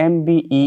MBE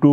2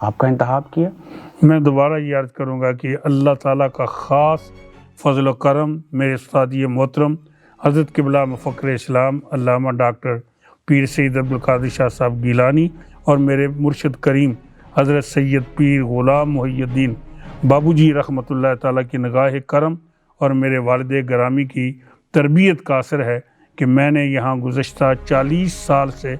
آپ کا انتخاب کیا؟ میں دوبارہ یہ عرض کروں گا کہ اللہ تعالیٰ کا خاص فضل و کرم میرے استادی محترم حضرت قبلہ مفکر اسلام علامہ ڈاکٹر پیر سید عبدالقادر شاہ صاحب گیلانی اور میرے مرشد کریم حضرت سید پیر غلام محی الدین بابو جی رحمۃ اللہ تعالیٰ کی نگاہ کرم اور میرے والد گرامی کی تربیت کا اثر ہے کہ میں نے یہاں گزشتہ 40 سال سے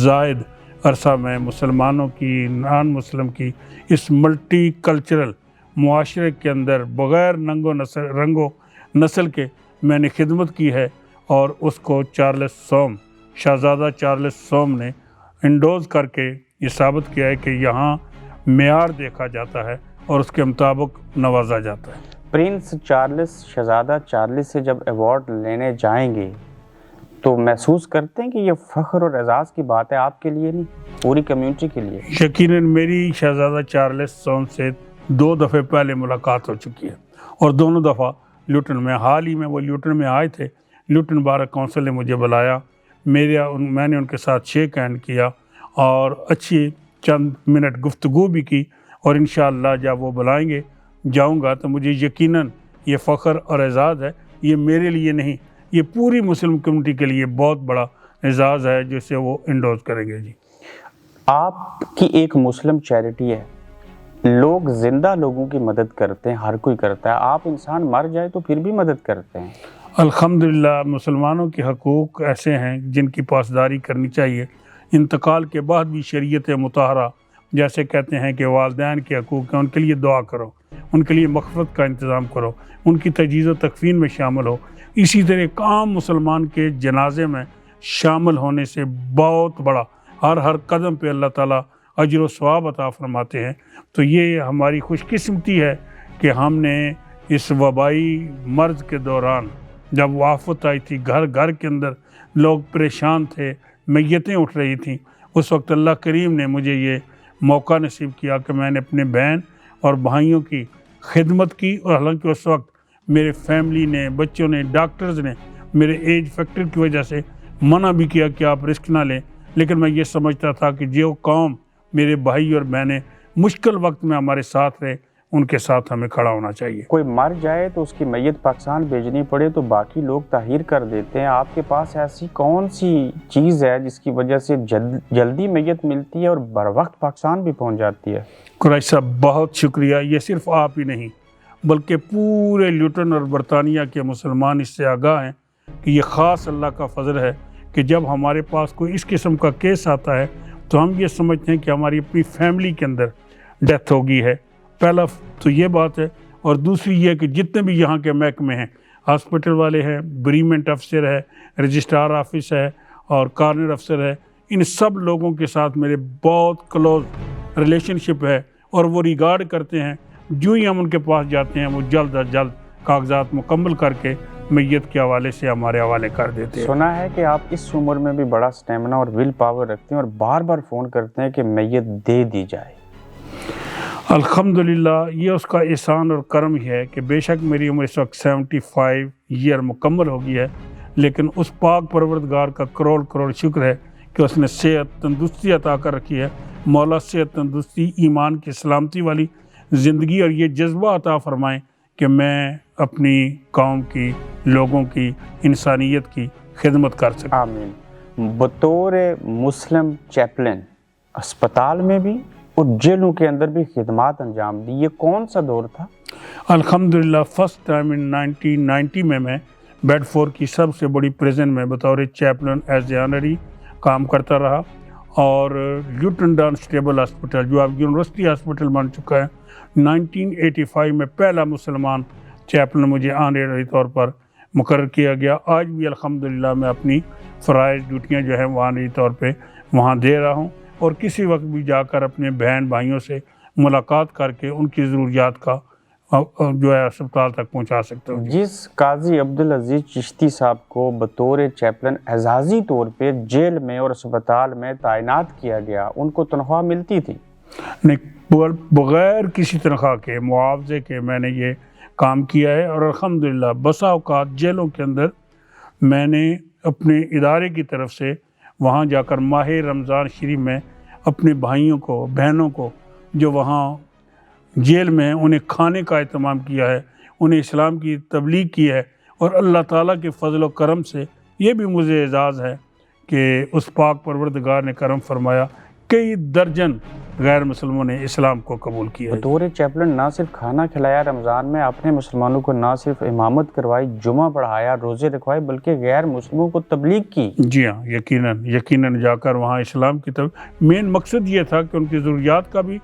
زائد عرصہ میں مسلمانوں کی نان مسلم کی اس ملٹی کلچرل معاشرے کے اندر بغیر رنگ و نسل کے میں نے خدمت کی ہے، اور اس کو شہزادہ چارلس سوم نے انڈوز کر کے یہ ثابت کیا ہے کہ یہاں معیار دیکھا جاتا ہے اور اس کے مطابق نوازا جاتا ہے۔ پرنس چارلس، شہزادہ چارلس سے جب ایوارڈ لینے جائیں گے تو محسوس کرتے ہیں کہ یہ فخر اور اعزاز کی بات ہے آپ کے لیے نہیں، پوری کمیونٹی کے لیے؟ یقیناً میری شہزادہ چارلس سوم سے 2 دفعے پہلے ملاقات ہو چکی ہے، اور دونوں دفعہ لیوٹن میں، حال ہی میں وہ لیوٹن میں آئے تھے۔ لیوٹن بار کونسل نے مجھے بلایا، میں نے ان کے ساتھ شیک ہینڈ کیا اور اچھی چند منٹ گفتگو بھی کی، اور انشاءاللہ جب وہ بلائیں گے جاؤں گا تو مجھے یقیناً یہ فخر اور اعزاز ہے، یہ میرے لیے نہیں، یہ پوری مسلم کمیونٹی کے لیے بہت بڑا اعزاز ہے جسے وہ انڈوز کریں گے۔ جی، آپ کی ایک مسلم چیریٹی ہے، لوگ زندہ لوگوں کی مدد کرتے ہیں، ہر کوئی کرتا ہے، آپ انسان مر جائے تو پھر بھی مدد کرتے ہیں۔ الحمدللہ مسلمانوں کے حقوق ایسے ہیں جن کی پاسداری کرنی چاہیے۔ انتقال کے بعد بھی شریعت مطہرہ جیسے کہتے ہیں کہ والدین کے حقوق ہیں، ان کے لیے دعا کرو، ان کے لیے مغفرت کا انتظام کرو، ان کی تجہیز و تکفین میں شامل ہو۔ اسی طرح ایک عام مسلمان کے جنازے میں شامل ہونے سے بہت بڑا ہر قدم پہ اللہ تعالیٰ اجر و ثواب عطا فرماتے ہیں۔ تو یہ ہماری خوش قسمتی ہے کہ ہم نے اس وبائی مرض کے دوران جب وہ آفت آئی تھی، گھر کے اندر لوگ پریشان تھے، میتیں اٹھ رہی تھیں، اس وقت اللہ کریم نے مجھے یہ موقع نصیب کیا کہ میں نے اپنے بہن اور بھائیوں کی خدمت کی، اور حالانکہ اس وقت میرے فیملی نے، بچوں نے، ڈاکٹرز نے میرے ایج فیکٹر کی وجہ سے منع بھی کیا کہ آپ رسک نہ لیں، لیکن میں یہ سمجھتا تھا کہ جو قوم میرے بھائی اور بہنیں مشکل وقت میں ہمارے ساتھ رہے، ان کے ساتھ ہمیں کھڑا ہونا چاہیے۔ کوئی مر جائے تو اس کی میت پاکستان بھیجنی پڑے تو باقی لوگ تاخیر کر دیتے ہیں، آپ کے پاس ایسی کون سی چیز ہے جس کی وجہ سے جلدی میت ملتی ہے اور بر وقت پاکستان بھی پہنچ جاتی ہے؟ قریشی صاحب بہت شکریہ، یہ صرف آپ ہی نہیں بلکہ پورے لیوٹن اور برطانیہ کے مسلمان اس سے آگاہ ہیں کہ یہ خاص اللہ کا فضل ہے کہ جب ہمارے پاس کوئی اس قسم کا کیس آتا ہے تو ہم یہ سمجھتے ہیں کہ ہماری اپنی فیملی کے اندر ڈیتھ ہو گئی ہے۔ پہلا تو یہ بات ہے، اور دوسری یہ کہ جتنے بھی یہاں کے محکمے ہیں، ہاسپٹل والے ہیں، بریمنٹ افسر ہے، رجسٹرار آفس ہے اور کارنر افسر ہے، ان سب لوگوں کے ساتھ میرے بہت کلوز ریلیشن شپ ہے، اور وہ ریگارڈ کرتے ہیں جو ہی ہم ان کے پاس جاتے ہیں وہ جلد از جلد کاغذات مکمل کر کے میت کے حوالے سے ہمارے حوالے کر دیتے ہیں۔ سنا ہے کہ آپ اس عمر میں بھی بڑا سٹیمنا اور ول پاور رکھتے ہیں اور بار بار فون کرتے ہیں کہ میت دے دی جائے۔ الحمدللہ یہ اس کا احسان اور کرم ہی ہے کہ بے شک میری عمر اس وقت 75 ایئر مکمل ہو گئی ہے، لیکن اس پاک پروردگار کا کروڑ شکر ہے کہ اس نے صحت تندرستی عطا کر رکھی ہے۔ مولا صحت تندرستی، ایمان کی سلامتی والی زندگی اور یہ جذبہ عطا فرمائیں کہ میں اپنی قوم کی، لوگوں کی، انسانیت کی خدمت کر سکوں۔ آمین۔ بطور مسلم چیپلن اسپتال میں بھی اور جیلوں کے اندر بھی خدمات انجام دی، یہ کون سا دور تھا؟ الحمدللہ فرسٹ ٹائم ان 1990 میں بیڈ فور کی سب سے بڑی پریزن میں بطور چیپلن ایز اے آنری کام کرتا رہا، اور لیوٹن ڈانسٹیبل ہاسپٹل جو اب یونیورسٹی ہاسپٹل بن چکا ہے، 1985 میں پہلا مسلمان چیپلن مجھے آنری طور پر مقرر کیا گیا۔ آج بھی الحمدللہ میں اپنی فرائض ڈیوٹیاں جو ہیں وہ آنری طور پہ وہاں دے رہا ہوں، اور کسی وقت بھی جا کر اپنے بہن بھائیوں سے ملاقات کر کے ان کی ضروریات کا جو ہے اسپتال تک پہنچا سکتا ہوں۔ جس قاضی عبدالعزیز چشتی صاحب کو بطور چیپلن اعزازی طور پہ جیل میں اور اسپتال میں تعینات کیا گیا، ان کو تنخواہ ملتی تھی؟ نہیں، بغیر کسی تنخواہ کے، معاوضے کے میں نے یہ کام کیا ہے، اور الحمدللہ بسا اوقات جیلوں کے اندر میں نے اپنے ادارے کی طرف سے وہاں جا کر ماہ رمضان شریف میں اپنے بھائیوں کو، بہنوں کو جو وہاں جیل میں ہیں انہیں کھانے کا اہتمام کیا ہے، انہیں اسلام کی تبلیغ کی ہے، اور اللہ تعالیٰ کے فضل و کرم سے یہ بھی مجھے اعزاز ہے کہ اس پاک پروردگار نے کرم فرمایا، کئی درجن غیر مسلموں نے اسلام کو قبول کیا ہے۔ بطور چیپلن نہ صرف کھانا کھلایا رمضان میں، آپ نے مسلمانوں کو نہ صرف امامت کروائی، جمعہ پڑھایا، روزے رکھوائے، بلکہ غیر مسلموں کو تبلیغ کی۔ جی ہاں، یقیناً جا کر وہاں اسلام کی طرف مین مقصد یہ تھا کہ ان کی ضروریات کا بھی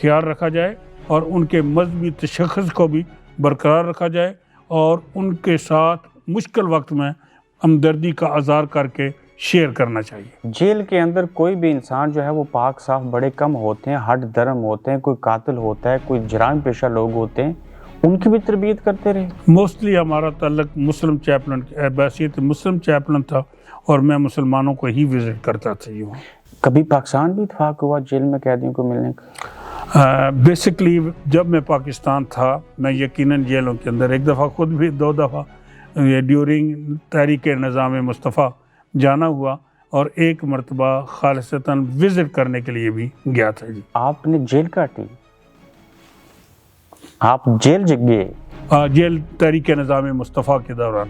خیال رکھا جائے اور ان کے مذہبی تشخص کو بھی برقرار رکھا جائے، اور ان کے ساتھ مشکل وقت میں ہمدردی کا اظہار کر کے شیئر کرنا چاہیے۔ جیل کے اندر کوئی بھی انسان جو ہے وہ پاک صاف بڑے کم ہوتے ہیں، ہٹ درم ہوتے ہیں، کوئی قاتل ہوتا ہے، کوئی جرائم پیشہ لوگ ہوتے ہیں، ان کی بھی تربیت کرتے رہے۔ موسٹلی ہمارا تعلق مسلم چیپلن بحیثیت مسلم چیپلن تھا، اور میں مسلمانوں کو ہی وزٹ کرتا تھا۔ کبھی پاکستان بھی اتفاق ہوا جیل میں قیدیوں کو ملنے کا؟ بیسکلی جب میں پاکستان تھا، میں یقیناً جیلوں کے اندر ایک دفعہ خود بھی، 2 دفعہ ڈیورنگ تحریک نظام مصطفیٰ جانا ہوا، اور ایک مرتبہ خالصتاً وزٹ کرنے کے لیے بھی گیا تھا۔ جی آپ نے جیل کاٹی؟ آپ جیل گئے؟ جیل تحریک نظام مصطفیٰ کے دوران۔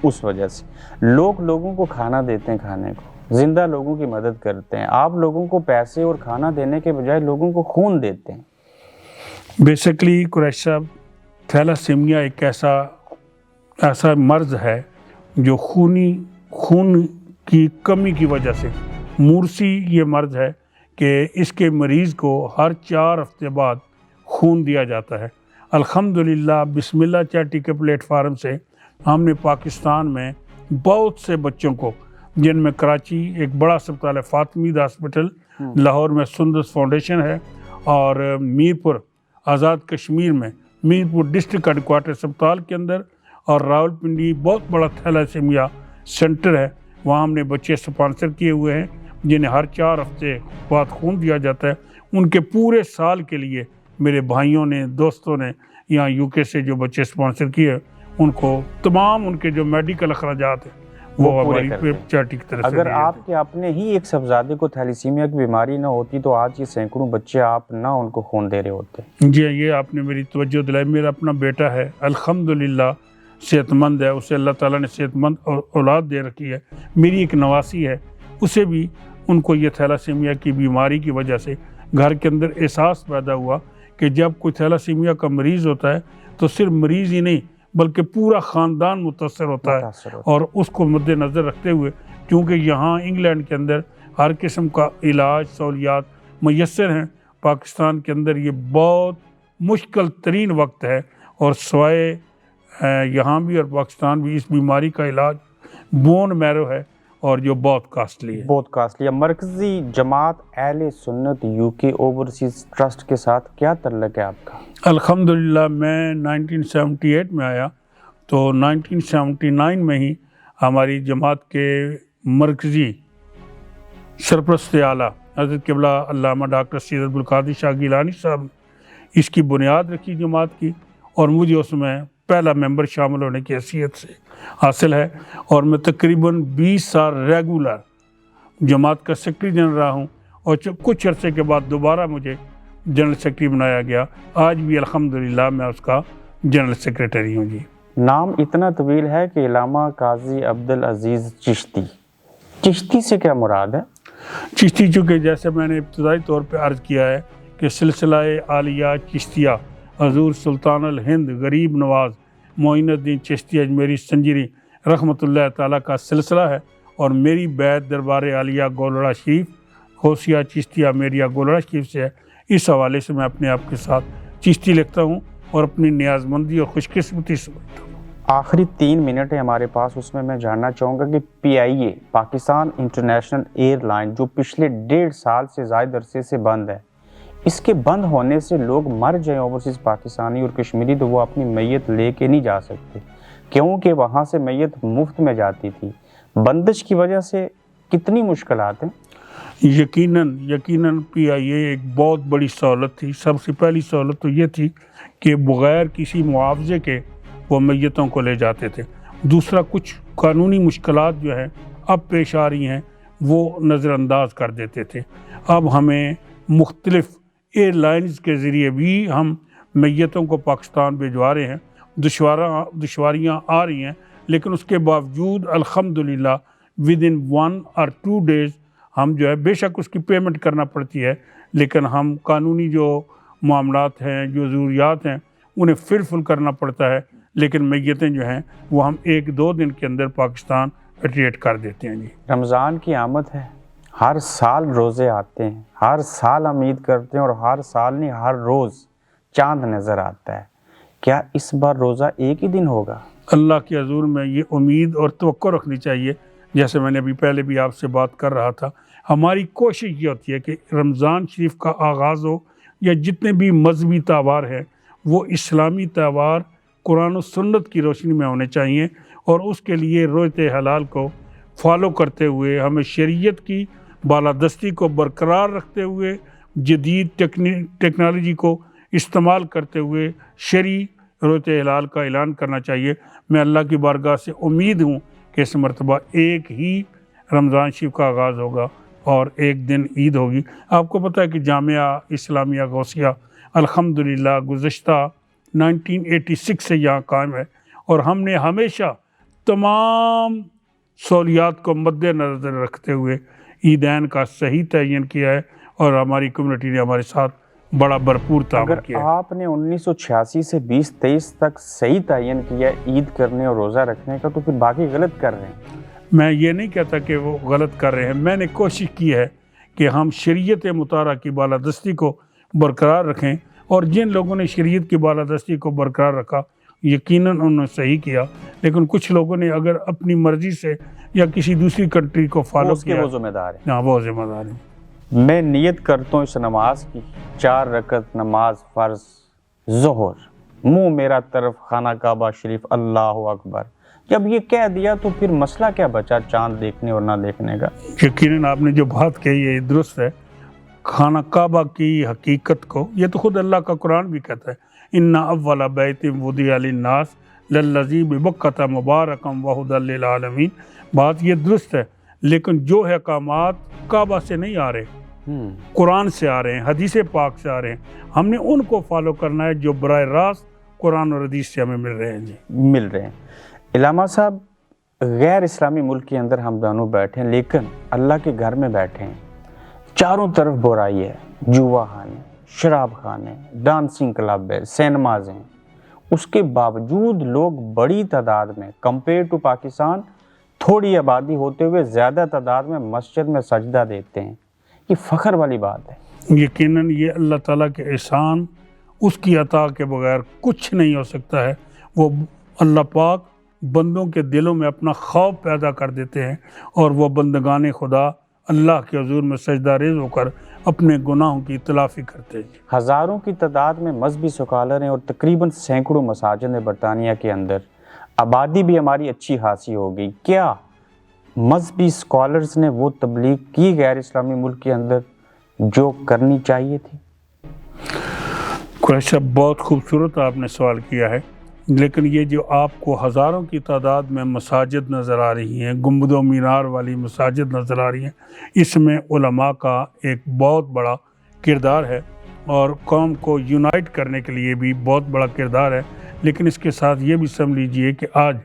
اس وجہ سے لوگوں کو کھانا دیتے ہیں، کھانے کو زندہ لوگوں کی مدد کرتے ہیں، آپ لوگوں کو پیسے اور کھانا دینے کے بجائے لوگوں کو خون دیتے ہیں۔ بیسکلی قریشی صاحب، تھیلاسیمیا ایک ایسا مرض ہے جو خون کی کمی کی وجہ سے، مورسی یہ مرض ہے کہ اس کے مریض کو ہر 4 ہفتے بعد خون دیا جاتا ہے۔ الحمدللہ بسم اللہ چیریٹی کے پلیٹ فارم سے ہم نے پاکستان میں بہت سے بچوں کو، جن میں کراچی ایک بڑا اسپتال ہے فاطمید ہاسپٹل، لاہور میں سندس فاؤنڈیشن ہے، اور میرپور آزاد کشمیر میں میرپور ڈسٹرکٹ ہیڈ کوارٹر اسپتال کے اندر، اور راولپنڈی بہت بڑا تھیلاسیمیا سینٹر ہے، وہاں ہم نے بچے سپانسر کیے ہوئے ہیں جنہیں ہر 4 ہفتے بعد خون دیا جاتا ہے۔ ان کے پورے سال کے لیے میرے بھائیوں نے، دوستوں نے یہاں UK سے جو بچے سپانسر کیے، ان کو تمام ان کے جو میڈیکل اخراجات ہیں وہ ہماری چیریٹی کی طرف سے۔ اگر آپ کے اپنے ہی ایک صاحبزادے کو تھیلیسیمیا کی بیماری نہ ہوتی تو آج یہ سینکڑوں بچے آپ نہ ان کو خون دے رہے ہوتے۔ جی یہ آپ نے میری توجہ دلائی۔ میرا اپنا بیٹا ہے، الحمدللہ صحت مند ہے، اسے اللہ تعالیٰ نے صحت مند اولاد دے رکھی ہے۔ میری ایک نواسی ہے، اسے بھی ان کو یہ تھیلاسیمیا کی بیماری کی وجہ سے گھر کے اندر احساس پیدا ہوا کہ جب کوئی تھیلاسیمیا کا مریض ہوتا ہے تو صرف مریض ہی نہیں بلکہ پورا خاندان متاثر ہوتا ہے، اور اس کو مد نظر رکھتے ہوئے، کیونکہ یہاں انگلینڈ کے اندر ہر قسم کا علاج سہولیات میسر ہیں، پاکستان کے اندر یہ بہت مشکل ترین وقت ہے، اور سوائے یہاں بھی اور پاکستان بھی اس بیماری کا علاج بون میرو ہے، اور جو بہت کاسٹلی ہے۔ بہت کاسٹلی ہے۔ مرکزی جماعت اہل سنت UK اوورسیز ٹرسٹ کے ساتھ کیا تعلق ہے آپ کا؟ الحمدللہ میں 1978 میں آیا، تو 1979 میں ہی ہماری جماعت کے مرکزی سرپرست اعلیٰ حضرت قبلہ علامہ ڈاکٹر سید عبدالقادر شاہ گیلانی صاحب نے اس کی بنیاد رکھی جماعت کی، اور مجھے اس میں پہلا ممبر شامل ہونے کی حیثیت سے حاصل ہے، اور میں تقریباً 20 سال ریگولر جماعت کا سیکرٹری جنرل رہا ہوں، اور کچھ عرصے کے بعد دوبارہ مجھے جنرل سیکرٹری بنایا گیا۔ آج بھی الحمدللہ میں اس کا جنرل سیکرٹری ہوں۔ جی نام اتنا طویل ہے کہ علامہ قاضی عبدالعزیز چشتی، چشتی سے کیا مراد ہے؟ چشتی چونکہ جیسے میں نے ابتدائی طور پہ عرض کیا ہے کہ سلسلہ عالیہ چشتیہ حضور سلطان الہند غریب نواز معین الدین چشتی اجمیری سنجری رحمۃ اللہ تعالیٰ کا سلسلہ ہے، اور میری بیعت دربار عالیہ گولڑا شریف غوثیہ چشتیہ میریہ گولڑا شریف سے ہے۔ اس حوالے سے میں اپنے آپ کے ساتھ چشتی لکھتا ہوں اور اپنی نیاز مندی اور خوش قسمتی سمجھتا ہوں۔ آخری 3 منٹ ہے ہمارے پاس، اس میں جاننا چاہوں گا کہ PIA Pakistan international air line جو پچھلے 1.5 سال سے زائد عرصے سے بند ہے، اس کے بند ہونے سے لوگ مر جائیں اوورسیز پاکستانی اور کشمیری تو وہ اپنی میت لے کے نہیں جا سکتے، کیونکہ وہاں سے میت مفت میں جاتی تھی۔ بندش کی وجہ سے کتنی مشکلات ہیں؟ یقیناً PIA ایک بہت بڑی سہولت تھی۔ سب سے پہلی سہولت تو یہ تھی کہ بغیر کسی معاوضے کے وہ میتوں کو لے جاتے تھے۔ دوسرا، کچھ قانونی مشکلات جو ہیں اب پیش آ رہی ہیں وہ نظر انداز کر دیتے تھے۔ اب ہمیں مختلف ایئر لائنز کے ذریعے بھی ہم میتوں کو پاکستان بھجوا رہے ہیں. دشواریاں آ رہی ہیں، لیکن اس کے باوجود الحمدللہ ود ان 1 or 2 days ہم جو ہے، بے شک اس کی پیمنٹ کرنا پڑتی ہے، لیکن ہم قانونی جو معاملات ہیں، جو ضروریات ہیں، انہیں فل کرنا پڑتا ہے، لیکن میتیں جو ہیں وہ ہم 1-2 دن کے اندر پاکستان ریٹریٹ کر دیتے ہیں. جی رمضان کی آمد ہے، ہر سال روزے آتے ہیں، ہر سال ہم عید کرتے ہیں، اور ہر سال نہیں، ہر روز چاند نظر آتا ہے. کیا اس بار روزہ ایک ہی دن ہوگا؟ اللہ کے حضور میں یہ امید اور توقع رکھنی چاہیے. جیسے میں نے ابھی پہلے بھی آپ سے بات کر رہا تھا، ہماری کوشش یہ ہوتی ہے کہ رمضان شریف کا آغاز ہو یا جتنے بھی مذہبی تہوار ہیں وہ اسلامی تہوار قرآن و سنت کی روشنی میں ہونے چاہیے، اور اس کے لیے رویت حلال کو فالو کرتے ہوئے ہمیں شریعت کی بالادستی کو برقرار رکھتے ہوئے جدید ٹیکنالوجی کو استعمال کرتے ہوئے شرعی رویت حلال کا اعلان کرنا چاہیے. میں اللہ کی بارگاہ سے امید ہوں کہ اس مرتبہ ایک ہی رمضان شریف کا آغاز ہوگا اور ایک دن عید ہوگی. آپ کو پتہ ہے کہ جامعہ اسلامیہ غوثیہ الحمدللہ گزشتہ 1986 سے یہاں قائم ہے، اور ہم نے ہمیشہ تمام سہولیات کو مد نظر رکھتے ہوئے عیدین کا صحیح تعین کیا ہے، اور ہماری کمیونٹی نے ہمارے ساتھ بڑا بھرپور تعاون کیا ہے. اگر آپ نے 1986 سے 2023 تک صحیح تعین کیا ہے عید کرنے اور روزہ رکھنے کا، تو پھر باقی غلط کر رہے ہیں. میں یہ نہیں کہتا کہ وہ غلط کر رہے ہیں، میں نے کوشش کی ہے کہ ہم شریعت مطالعہ کی بالادستی کو برقرار رکھیں، اور جن لوگوں نے شریعت کی بالادستی کو برقرار رکھا یقیناً انہوں نے صحیح کیا، لیکن کچھ لوگوں نے اگر اپنی مرضی سے یا کسی دوسری کنٹری کو فالو کیا، وہ ذمہ دار ہیں. ہاں وہ ذمہ دار ہیں. میں نیت کرتا ہوں اس نماز کی، 4 رکعت نماز فرض ظہر، منہ میرا طرف خانہ کعبہ شریف، اللہ اکبر. جب یہ کہہ دیا تو پھر مسئلہ کیا بچا چاند دیکھنے اور نہ دیکھنے کا؟ یقیناً آپ نے جو بات کہی ہے یہ درست ہے. خانہ کعبہ کی حقیقت کو یہ تو خود اللہ کا قرآن بھی کہتا ہے، اِنَّ أَوَّلَ بَيْتٍ وُضِعَ لِلنَّاسِ لَلَّذِي بِبَكَّةَ مُبَارَكًا وَهُدًى لِّلْعَالَمِينَ. بات یہ درست ہے، لیکن جو احکامات کعبہ سے نہیں آ رہے، قرآن سے آ رہے ہیں، حدیث پاک سے آ رہے ہیں، ہم نے ان کو فالو کرنا ہے جو براہ راست قرآن اور حدیث سے ہمیں مل رہے ہیں. جی مل رہے ہیں. علامہ صاحب، غیر اسلامی ملک کے اندر ہم دونوں بیٹھے ہیں، لیکن اللہ کے گھر میں بیٹھے ہیں، چاروں طرف برائی ہے، جوا خانے، شراب خانے، ڈانسنگ کلب ہے، سینماز ہیں. اس کے باوجود لوگ بڑی تعداد میں کمپیئر ٹو پاکستان تھوڑی آبادی ہوتے ہوئے زیادہ تعداد میں مسجد میں سجدہ دیتے ہیں. یہ فخر والی بات ہے. یقیناً یہ اللہ تعالیٰ کے احسان، اس کی عطا کے بغیر کچھ نہیں ہو سکتا ہے. وہ اللہ پاک بندوں کے دلوں میں اپنا خوف پیدا کر دیتے ہیں، اور وہ بندگان خدا اللہ کے حضور میں سجدہ ریز ہو کر اپنے گناہوں کی تلافی کرتے ہیں. ہزاروں کی تعداد میں مذہبی سکالر ہیں، اور تقریباً سینکڑوں مساجد ہیں برطانیہ کے اندر. آبادی بھی ہماری اچھی خاصی ہو گئی. کیا مذہبی سکالرز نے وہ تبلیغ کی غیر اسلامی ملک کے اندر جو کرنی چاہیے تھی؟ قریش صاحب، بہت خوبصورت آپ نے سوال کیا ہے، لیکن یہ جو آپ کو ہزاروں کی تعداد میں مساجد نظر آ رہی ہیں، گنبد و مینار والی مساجد نظر آ رہی ہیں، اس میں علماء کا ایک بہت بڑا کردار ہے، اور قوم کو یونائٹ کرنے کے لیے بھی بہت بڑا کردار ہے. لیکن اس کے ساتھ یہ بھی سمجھ لیجئے کہ آج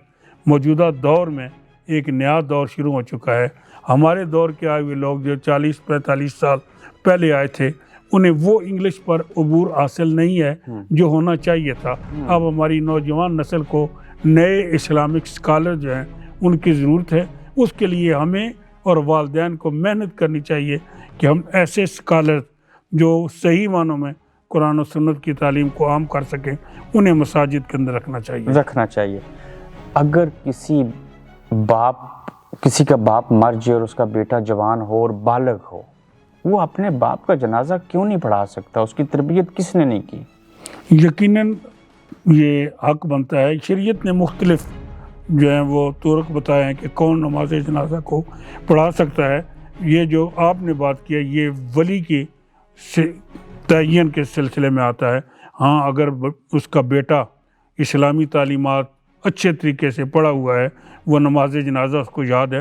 موجودہ دور میں ایک نیا دور شروع ہو چکا ہے. ہمارے دور کے آئے ہوئے لوگ جو 40-45 سال پہلے آئے تھے، انہیں وہ انگلش پر عبور حاصل نہیں ہے جو ہونا چاہیے تھا. اب ہماری نوجوان نسل کو نئے اسلامک سکالر جو ہیں ان کی ضرورت ہے. اس کے لیے ہمیں اور والدین کو محنت کرنی چاہیے کہ ہم ایسے سکالر جو صحیح معنوں میں قرآن و سنت کی تعلیم کو عام کر سکیں، انہیں مساجد کے اندر رکھنا چاہیے. اگر کسی کا باپ مر جائے اور اس کا بیٹا جوان ہو اور بالغ ہو، وہ اپنے باپ کا جنازہ کیوں نہیں پڑھا سکتا؟ اس کی تربیت کس نے نہیں کی؟ یقیناً یہ حق بنتا ہے. شریعت نے مختلف جو ہیں وہ طرق بتائے ہیں کہ کون نماز جنازہ کو پڑھا سکتا ہے. یہ جو آپ نے بات کیا یہ ولی کی تعین کے سلسلے میں آتا ہے. ہاں، اگر اس کا بیٹا اسلامی تعلیمات اچھے طریقے سے پڑھا ہوا ہے، وہ نماز جنازہ اس کو یاد ہے،